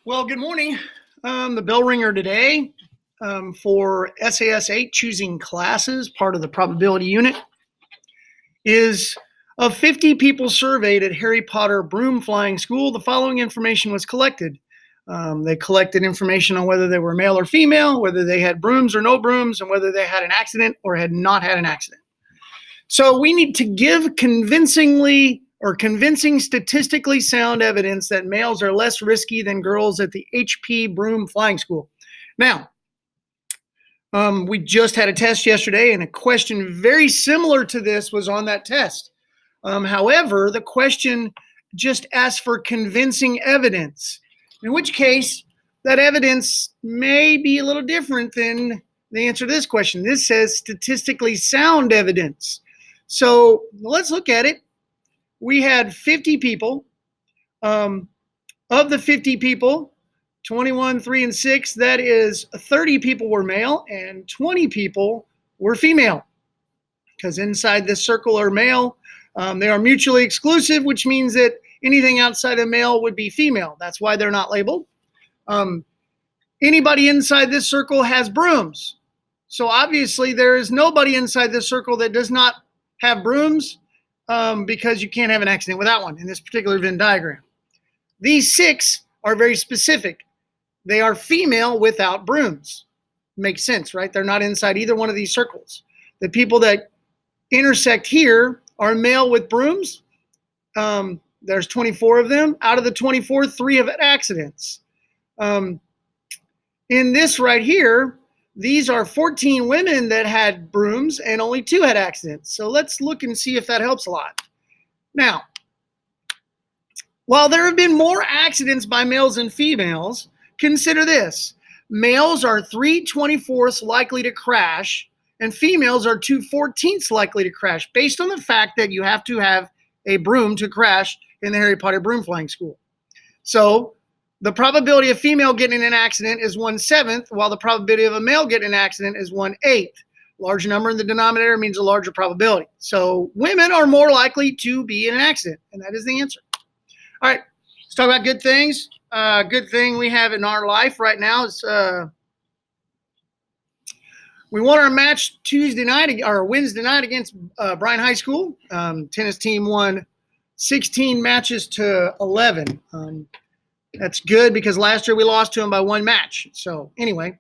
Well, good morning. The bell ringer today for SAS 8 choosing classes, part of the probability unit, is of 50 people surveyed at Harry Potter Broom Flying School, the following information was collected. They collected information on whether they were male or female, whether they had brooms or no brooms, and whether they had an accident or had not had an accident. So we need to give convincing statistically sound evidence that males are less risky than girls at the HP Broom Flying School. Now, we just had a test yesterday, and a question very similar to this was on that test. However, the question just asked for convincing evidence, in which case that evidence may be a little different than the answer to this question. This says statistically sound evidence. So let's look at it. We had 50 people. Of the 50 people, 21, 3, and 6, that is 30 people were male and 20 people were female. Because inside this circle are male. They are mutually exclusive, which means that anything outside of male would be female. That's why they're not labeled. Anybody inside this circle has brooms. So obviously there is nobody inside this circle that does not have brooms, because you can't have an accident without one in this particular Venn diagram. These 6 are very specific. They are female without brooms. Makes sense, right? They're not inside either one of these circles. The people that intersect here are male with brooms. There's 24 of them. Out of the 24, 3 have had accidents. In this right here, these are 14 women that had brooms and only 2 had accidents. So let's look and see if that helps a lot. Now, while there have been more accidents by males than females, consider this. Males are 3/24 likely to crash, and females are 2/14 likely to crash, based on the fact that you have to have a broom to crash in the Harry Potter Broom Flying School. So the probability of female getting in an accident is 1/7, while the probability of a male getting in an accident is 1/8. Large number in the denominator means a larger probability. So women are more likely to be in an accident, and that is the answer. All right, let's talk about good things. Good thing we have in our life right now is we won our match Wednesday night against Bryan High School. Tennis team won 16 matches to 11. That's good because last year we lost to them by 1 match. So anyway,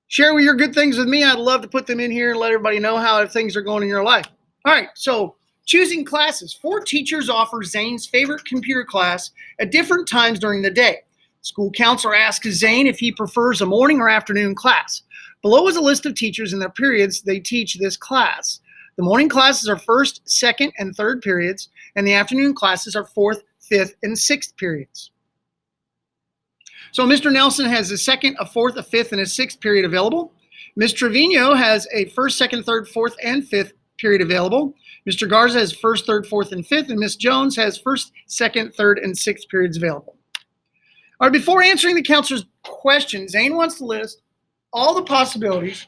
share your good things with me. I'd love to put them in here and let everybody know how things are going in your life. All right, so choosing classes. 4 teachers offer Zane's favorite computer class at different times during the day. School counselor asks Zane if he prefers a morning or afternoon class. Below is a list of teachers and their periods they teach this class. The morning classes are first, second, and third periods, and the afternoon classes are fourth, fifth, and sixth periods. So Mr. Nelson has a second, a fourth, a fifth, and a sixth period available. Ms. Trevino has a first, second, third, fourth, and fifth period available. Mr. Garza has first, third, fourth, and fifth, and Ms. Jones has first, second, third, and sixth periods available. All right, before answering the counselor's question, Zane wants to list all the possibilities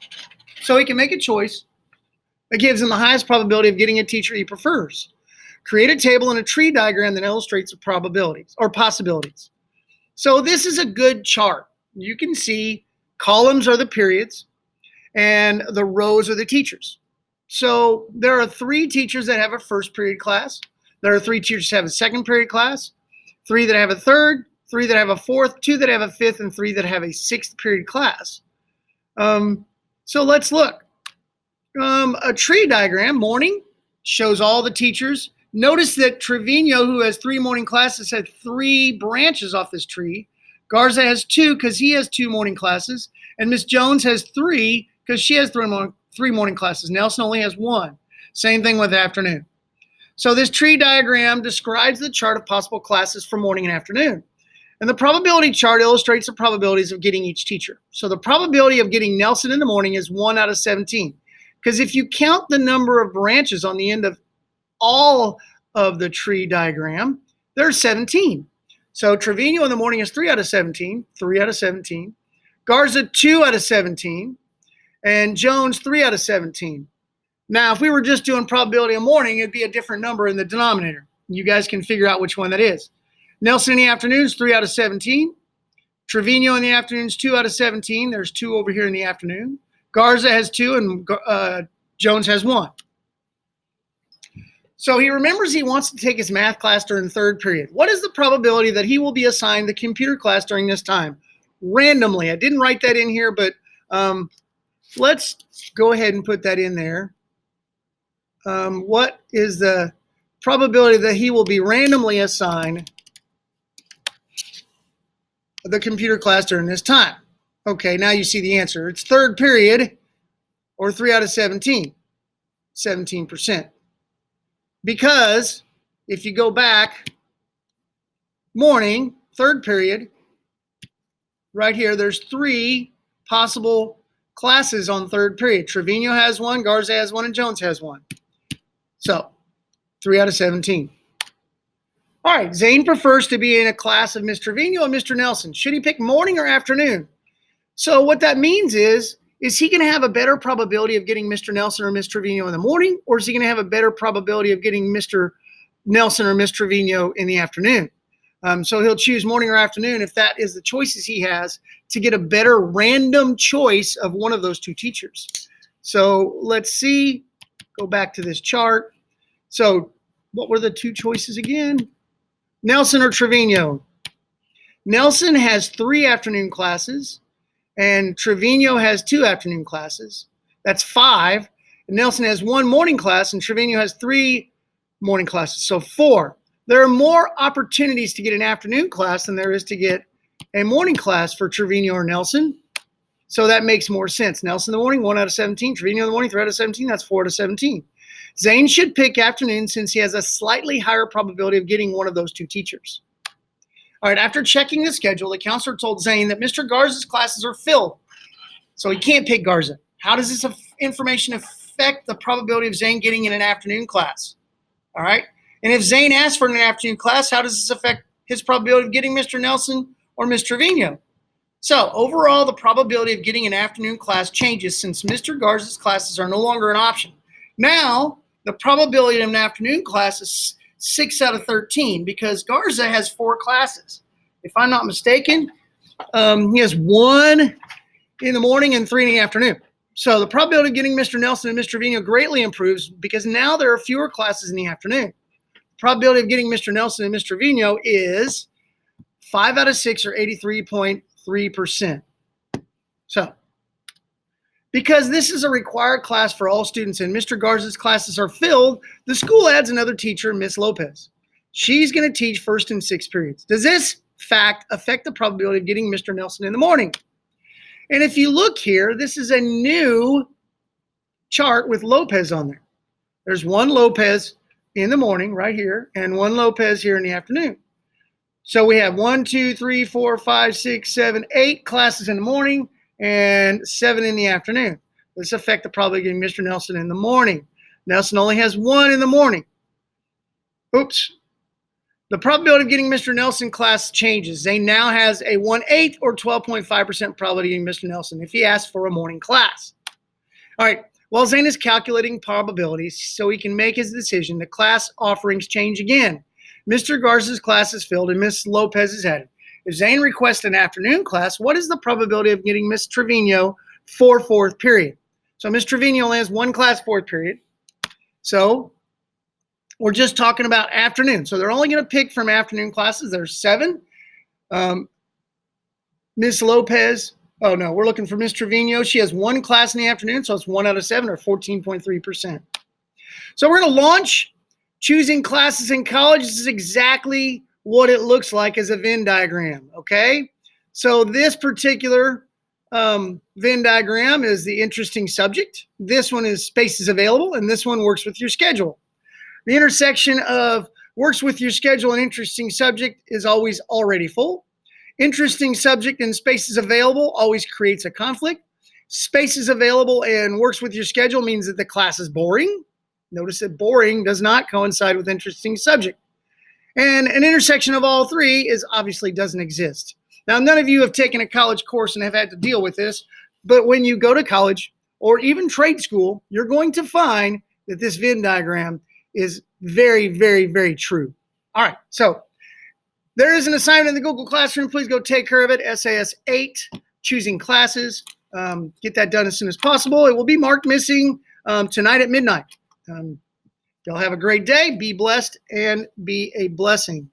so he can make a choice that gives him the highest probability of getting a teacher he prefers. Create a table and a tree diagram that illustrates the probabilities or possibilities. So this is a good chart. You can see columns are the periods and the rows are the teachers. So there are 3 teachers that have a first period class. There are 3 teachers that have a second period class, 3 that have a third, 3 that have a fourth, 2 that have a fifth, and 3 that have a sixth period class. So let's look. A tree diagram, morning, shows all the teachers. Notice that Trevino, who has 3 morning classes, had 3 branches off this tree. Garza has 2 because he has 2 morning classes. And Miss Jones has 3 because she has 3 morning classes. Nelson only has 1. Same thing with afternoon. So this tree diagram describes the chart of possible classes for morning and afternoon. And the probability chart illustrates the probabilities of getting each teacher. So the probability of getting Nelson in the morning is 1 out of 17. Because if you count the number of branches on the end of all of the tree diagram, there's 17. So Trevino in the morning is 3 out of 17, 3 out of 17. Garza, 2 out of 17. And Jones, 3 out of 17. Now, if we were just doing probability of morning, it'd be a different number in the denominator. You guys can figure out which one that is. Nelson in the afternoon is 3 out of 17. Trevino in the afternoon is 2 out of 17. There's 2 over here in the afternoon. Garza has 2, and Jones has 1. So he remembers he wants to take his math class during the third period. What is the probability that he will be assigned the computer class during this time? Randomly. I didn't write that in here, but let's go ahead and put that in there. What is the probability that he will be randomly assigned the computer class during this time? Okay, now you see the answer. It's third period, or 3 out of 17, 17%. Because if you go back, morning, third period, right here, there's 3 possible classes on third period. Trevino has 1, Garza has 1, and Jones has 1. So 3 out of 17. All right, Zane prefers to be in a class of Mr. Trevino and Mr. Nelson. Should he pick morning or afternoon? So what that means is he going to have a better probability of getting Mr. Nelson or Mr. Trevino in the morning, or is he going to have a better probability of getting Mr. Nelson or Mr. Trevino in the afternoon? So he'll choose morning or afternoon if that is the choices he has to get a better random choice of one of those 2 teachers. So let's see, go back to this chart. So what were the 2 choices again? Nelson or Trevino? Nelson has 3 afternoon classes, and Trevino has 2 afternoon classes. That's 5. And Nelson has 1 morning class, and Trevino has 3 morning classes. So 4. There are more opportunities to get an afternoon class than there is to get a morning class for Trevino or Nelson. So that makes more sense. Nelson in the morning, 1 out of 17. Trevino in the morning, 3 out of 17. That's 4 out of 17. Zane should pick afternoon since he has a slightly higher probability of getting one of those 2 teachers. All right, after checking the schedule, the counselor told Zane that Mr. Garza's classes are filled, so he can't pick Garza. How does this information affect the probability of Zane getting in an afternoon class? All right, and if Zane asks for an afternoon class, how does this affect his probability of getting Mr. Nelson or Mr. Trevino? So overall, the probability of getting an afternoon class changes since Mr. Garza's classes are no longer an option. Now, the probability of an afternoon class is 6 out of 13 because Garza has 4 classes. If I'm not mistaken, he has 1 in the morning and 3 in the afternoon. So the probability of getting Mr. Nelson and Mr. Trevino greatly improves because now there are fewer classes in the afternoon. The probability of getting Mr. Nelson and Mr. Trevino is 5 out of 6 or 83.3%. So because this is a required class for all students and Mr. Garza's classes are filled, the school adds another teacher, Miss Lopez. She's going to teach first and 6th periods. Does this fact affect the probability of getting Mr. Nelson in the morning? And if you look here, this is a new chart with Lopez on there. There's 1 Lopez in the morning right here and 1 Lopez here in the afternoon. So we have 1, 2, 3, 4, 5, 6, 7, 8 classes in the morning and 7 in the afternoon. This affects the probability of getting Mr. Nelson in the morning. Nelson only has 1 in the morning. Oops. The probability of getting Mr. Nelson class changes. Zane now has a 1/8 or 12.5% probability of getting Mr. Nelson if he asks for a morning class. All right. While Zane is calculating probabilities so he can make his decision, the class offerings change again. Mr. Garza's class is filled and Miss Lopez is added. If Zane requests an afternoon class, what is the probability of getting Miss Trevino for 4th period? So Miss Trevino only has 1 class 4th period. So we're just talking about afternoon. So they're only going to pick from afternoon classes. There's 7. Miss Lopez, oh no, we're looking for Miss Trevino. She has 1 class in the afternoon, so it's 1 out of 7 or 14.3%. So we're going to launch choosing classes in college. This is exactly what it looks like as a Venn diagram, okay? So this particular Venn diagram is the interesting subject. This one is spaces available, and this one works with your schedule. The intersection of works with your schedule and interesting subject is always already full. Interesting subject and spaces available always creates a conflict. Spaces available and works with your schedule means that the class is boring. Notice that boring does not coincide with interesting subject. And an intersection of all 3 is obviously doesn't exist. Now, none of you have taken a college course and have had to deal with this, but when you go to college or even trade school, you're going to find that this Venn diagram is very, very, very true. All right, so There is an assignment in the Google Classroom. Please go take care of it. SAS 8, choosing classes. Get that done as soon as possible. It will be marked missing tonight at midnight. Y'all have a great day. Be blessed and be a blessing.